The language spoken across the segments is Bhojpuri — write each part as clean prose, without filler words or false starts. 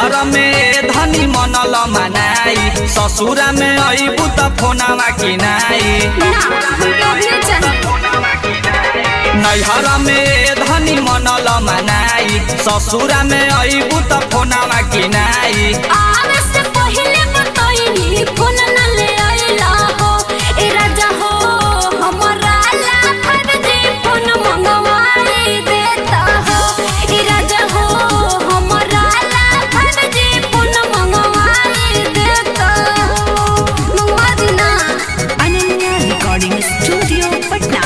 नैहर में धनी मनल मनाई, ससुरा में अइबू त फोनवा किनाई। नैहर में धनी मनल मनाई, ससुरा में अइबू त फोनवा किनाई। आवे से पहिले बतइनी फोन न ले आइला हो ए राजा हो, हमरा ला फर्जी फोन मंगवाई देता हो ए राजा हो, हमरा ला फर्जी फोन मंगवाई देता हो। मंगवा देना। Ananya recording studio Patna.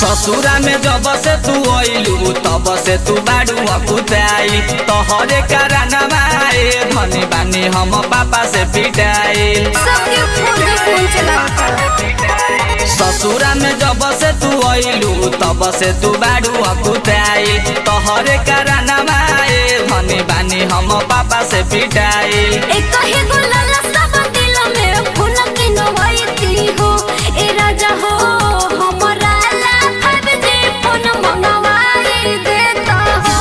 ससुरा में जब से तू अइलू तब से तू बाड़ू अकुताई, तोहरे कारणवा धनी बानी हम पापा से पिटाई। ससुरा में जब से तू अइलू तब से तू बाड़ू अकुताई, तोहरे कारणवा धनी बानी हम पापा से पिटाई। एक ही गुलाल सब दिल में फूल के नवाईती हो ए राजा हो, हमरा ला फर्जी फोन मंगवाई देता हो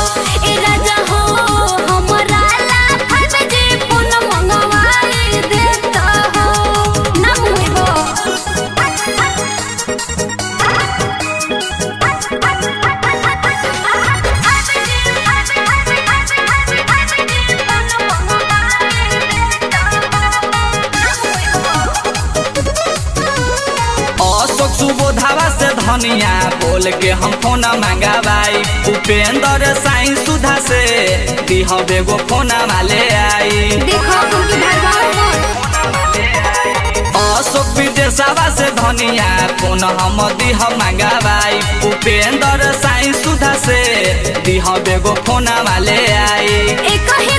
ए राजा हो, हमरा ला फर्जी फोन मंगवाई देता हो। ना मुइबो अशोक सुबोधावा से धनिया बोल के हम फोन मंगावाई, उपेंद्र साईं सुधा से दिह बेगो फोन वाले आई। देखो उनकी भरवाओ अशोक विदेशवा से धनिया फोन हम दिह मंगावाई, उपेंद्र साईं सुधा से दिह बेगो फोन वाले आई। एक ही